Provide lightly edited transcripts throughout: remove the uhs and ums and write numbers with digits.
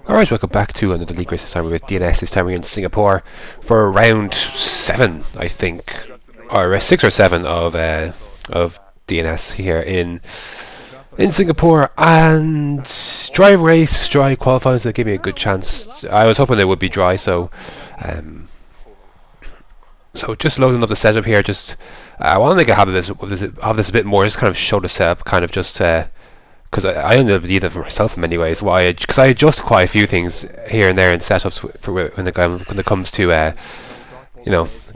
Alright, welcome back to another league race. This time we're with DNS. This time we're in Singapore for round 7, I think, or 6 or 7 of DNS here in Singapore. And dry race, dry qualifying, so give me a good chance. I was hoping they would be dry, so just loading up the setup here. Just I want to make a habit of this a bit more. Just kind of show the setup, kind of just. Because I ended up doing that for myself in many ways. Why? Because I adjust quite a few things here and there in setups for when it comes to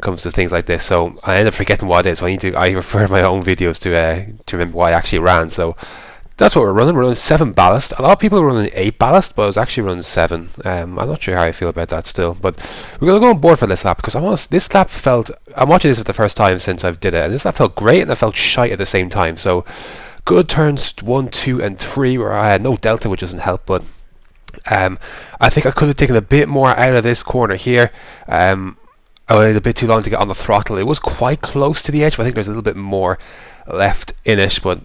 comes to things like this. So I end up forgetting what it is. So I refer to my own videos to remember why I actually ran. So that's what we're running. We're running 7 ballast. A lot of people are running 8 ballast, but I was actually running 7. I'm not sure how I feel about that still. But we're gonna go on board for this lap because this lap felt. I'm watching this for the first time since I've did it, and this lap felt great and it felt shite at the same time. So. Good turns 1, 2, and 3 where I had no delta, which doesn't help, but I think I could have taken a bit more out of this corner here. I waited a bit too long to get on the throttle. It was quite close to the edge, but I think there's a little bit more left in it. But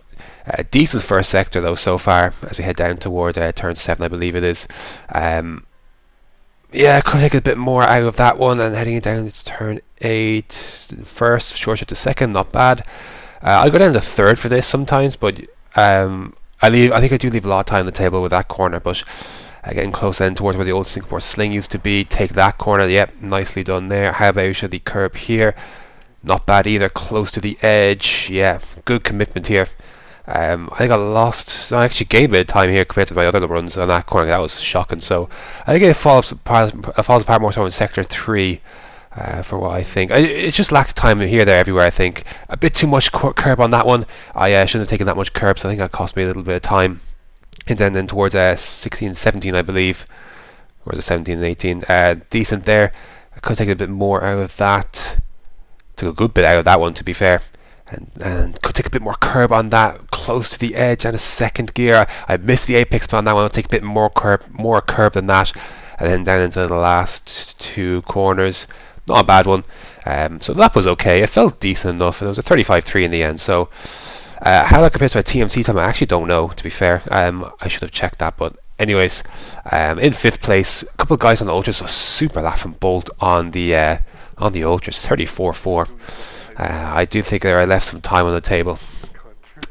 decent first sector though so far as we head down toward turn 7, I believe it is. Yeah, I could take a bit more out of that one, and heading down to turn 8 first, short shot to second, not bad. I go down to third for this sometimes, but I think I do leave a lot of time on the table with that corner. But getting close then towards where the old Singapore sling used to be, take that corner. Yep, nicely done there. How about the curb here? Not bad either. Close to the edge. Yeah, good commitment here. I think I actually gained a bit of time here compared to my other runs on that corner. That was shocking. So I think it falls apart more so in sector 3. For what I think, it just lacked time here, there, everywhere. I think a bit too much curb on that one. I shouldn't have taken that much curb, so I think that cost me a little bit of time. And then towards 16, 17, I believe, or the 17 and 18, decent there. I could take a bit more out of that. Took a good bit out of that one, to be fair, and could take a bit more curb on that, close to the edge and a second gear. I missed the apex on that one. I'll take a bit more curb than that, and then down into the last 2 corners. Not a bad one. So the lap was okay. It felt decent enough. It was a 35.3 in the end. So how that compares to a TMC time, I actually don't know, to be fair. I should have checked that. But anyways, in 5th place, a couple of guys on the Ultras, a super laughing bolt on the Ultras, 34.4. I do think I left some time on the table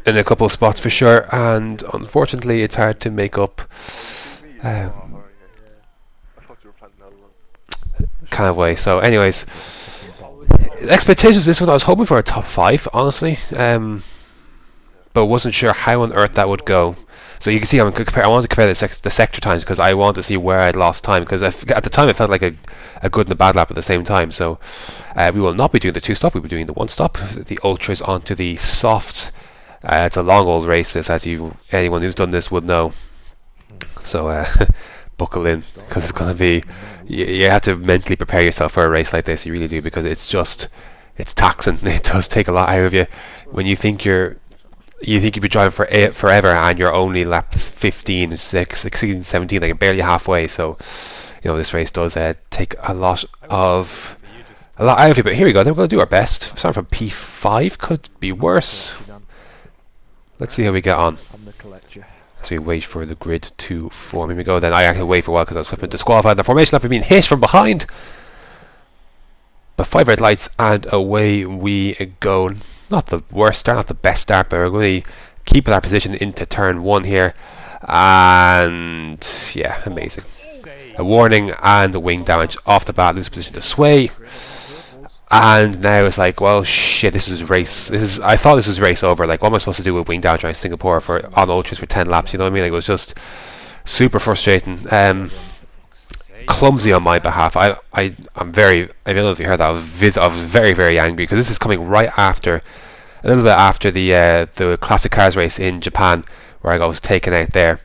in a couple of spots for sure. And unfortunately, it's hard to make up. Kind of way. So anyways, expectations this one, I was hoping for a top 5 honestly, but wasn't sure how on earth that would go. So you can see I wanted to compare the sector times because I wanted to see where I'd lost time, because at the time it felt like a good and a bad lap at the same time. So we will not be doing the 2-stop, we'll be doing the 1-stop, the Ultras onto the softs. It's a long old race this, as anyone who's done this would know. So buckle in, because it's going to be, you have to mentally prepare yourself for a race like this. You really do, because it's taxing. It does take a lot out of you when you think you'll be driving for forever and you're only laps 15, 16, 17, like barely halfway. So this race does take a lot out of you. But here we go. Then we're going to do our best. Starting from P5, could be worse. Let's see how we get on. As we wait for the grid to form. Here we go. Then I actually wait for a while because I was flipping disqualified. The formation after being hit from behind. But 5 red lights and away we go. Not the worst start, not the best start, but we're going to keep our position into turn 1 here. And yeah, amazing. A warning and a wing damage off the bat. Lose position to sway. And now it's like, well, shit, this is race. I thought this was race over. Like, what am I supposed to do with wing damage around Singapore on Ultras for 10 laps? You know what I mean? Like, it was just super frustrating. Clumsy on my behalf. I'm very. I don't know if you heard that. I was very, very angry because this is coming right after, a little bit after the classic cars race in Japan, where I was taken out there.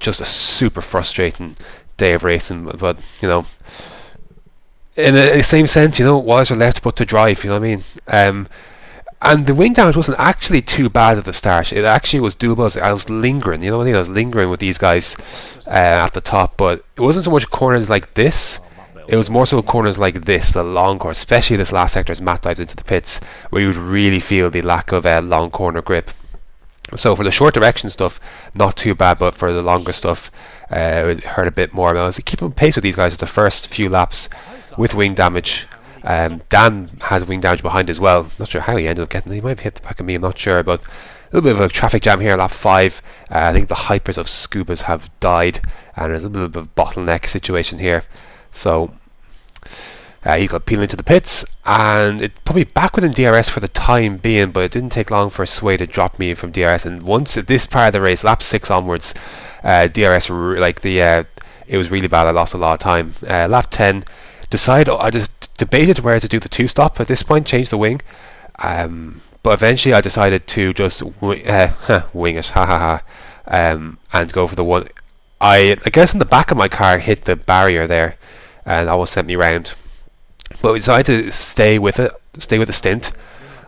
Just a super frustrating day of racing, but in the same sense, what is there left but to drive? You know what I mean? And the wing damage wasn't actually too bad at the start. It actually was doable. I was lingering, you know what I mean? I was lingering with these guys at the top, but it wasn't so much corners like this. It was more so corners like this, the long corner, especially this last sector as Matt dives into the pits, where you would really feel the lack of long corner grip. So for the short direction stuff, not too bad, but for the longer stuff, it hurt a bit more. I was keeping pace with these guys at the first few laps with wing damage. Dan has wing damage behind as well. Not sure how he ended up getting. He might have hit the back of me. I'm not sure, but a little bit of a traffic jam here. Lap 5. I think the hypers of Scubas have died, and there's a little bit of a bottleneck situation here. So he got peeled into the pits, and it put me back within DRS for the time being, but it didn't take long for Sway to drop me from DRS. And once at this part of the race, lap 6 onwards, DRS it was really bad. I lost a lot of time. Lap 10, I just debated where to do the 2-stop at this point, change the wing, but eventually I decided to just wing it, and go for the one. I guess in the back of my car hit the barrier there, and that almost sent me round. But we decided to stay with the stint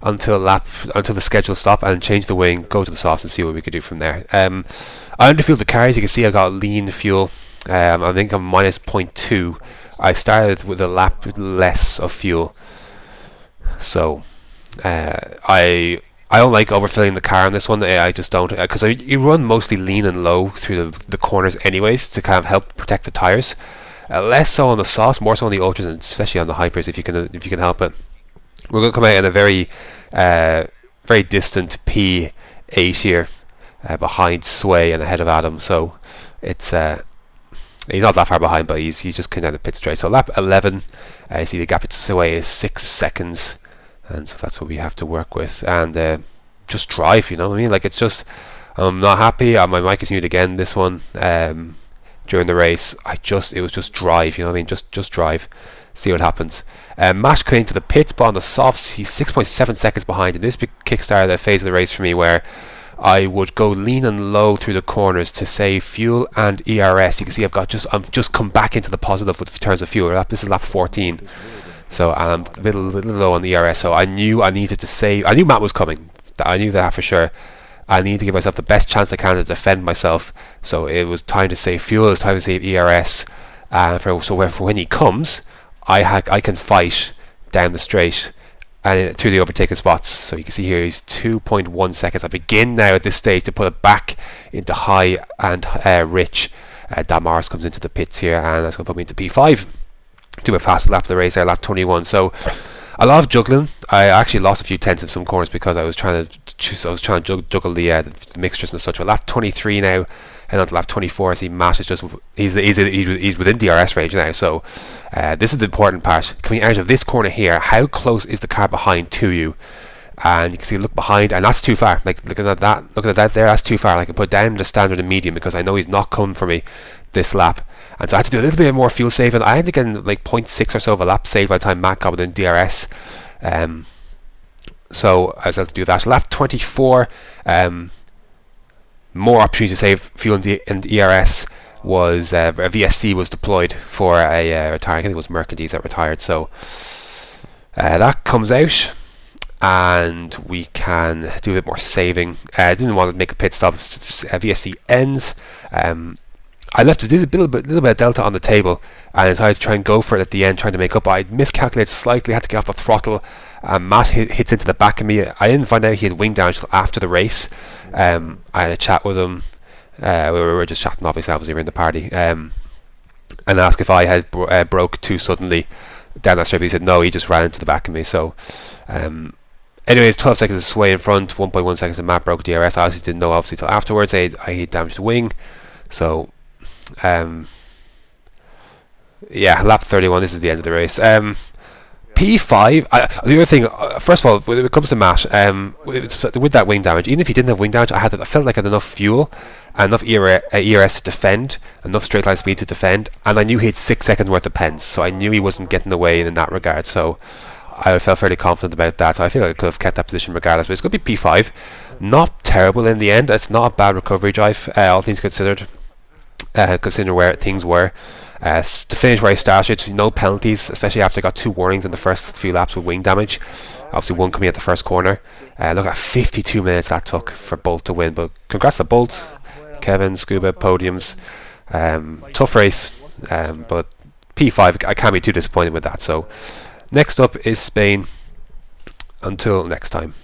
until the schedule stop, and change the wing, go to the sauce, and see what we could do from there. I underfueled the car. As you can see, I got lean fuel. I think I'm minus 0.2. I started with a lap less of fuel, so I don't like overfilling the car on this one. I just don't, because you run mostly lean and low through the corners anyways to kind of help protect the tires. Less so on the sauce, more so on the ultras, and especially on the hypers if you can help it. We're going to come out in a very distant P8 here, behind Sway and ahead of Adam. So it's he's not that far behind, but he's just coming down the pit straight. So lap 11, you see the gap to Sway is 6 seconds, and so that's what we have to work with. And just drive, you know what I mean? Like, it's just, I'm not happy. My mic is muted again. This one. During the race, it was just drive, you know what I mean? Just drive, see what happens. Mash came into the pits, but on the softs, he's 6.7 seconds behind, and this kickstarted the phase of the race for me where I would go lean and low through the corners to save fuel and ERS. You can see I've just come back into the positive with terms of fuel. This is lap 14, so I'm a little low on the ERS. So I knew I needed to save. I knew Matt was coming. I knew that for sure. I need to give myself the best chance I can to defend myself. So it was time to save fuel. It was time to save ERS. So when he comes, I can fight down the straight and through the overtaken spots. So you can see here he's 2.1 seconds. I begin now at this stage to put it back into high and rich. Damars comes into the pits here, and that's going to put me into P5. Do a fast lap of the race there, lap 21. So a lot of juggling. I actually lost a few tenths in some corners because I was trying to juggle the mixtures and such. But lap 23 now, and on to lap 24, I see Matt is he's within DRS range now. So this is the important part. Coming out of this corner here, how close is the car behind to you? And you can see, look behind, and that's too far. Like, looking at that there, that's too far. I can put down the standard and medium because I know he's not coming for me this lap. And so I had to do a little bit more fuel saving. I ended up getting like 0.6 or so of a lap saved by the time Matt got within DRS. So I was able to do that. So lap 24, more opportunity to save fuel in ERS was a VSC was deployed for a retiring. I think it was Mercantile that retired. So that comes out, and we can do a bit more saving. I didn't want to make a pit stop. VSC ends. I left a little bit of delta on the table, and I decided to try and go for it at the end, trying to make up. I miscalculated slightly, had to get off the throttle, and Matt hits into the back of me. I didn't find out he had wing damage until after the race. I had a chat with him. We were just chatting, obviously we were in the party, and asked if I had broke too suddenly down that strip. He said no, he just ran into the back of me. So anyways, 12 seconds of Sway in front, 1.1 seconds of Matt broke DRS. I obviously didn't know till afterwards. I had damaged the wing. So yeah, lap 31, this is the end of the race. P5, the other thing, first of all, when it comes to Matt, with that wing damage, even if he didn't have wing damage, I felt like I had enough fuel and enough ERS to defend, enough straight line speed to defend, and I knew he had 6 seconds worth of pens, so I knew he wasn't getting away in that regard. So I felt fairly confident about that. So I feel like I could have kept that position regardless. But it's going to be P5, not terrible in the end. It's not a bad recovery drive, all things considered. Considering where things were. To finish where I started, no penalties, especially after I got 2 warnings in the first few laps with wing damage. Obviously one coming at the first corner. Look at 52 minutes that took for Bolt to win, but congrats to Bolt, Kevin, Scuba, podiums. Tough race, but P5, I can't be too disappointed with that. So next up is Spain. Until next time.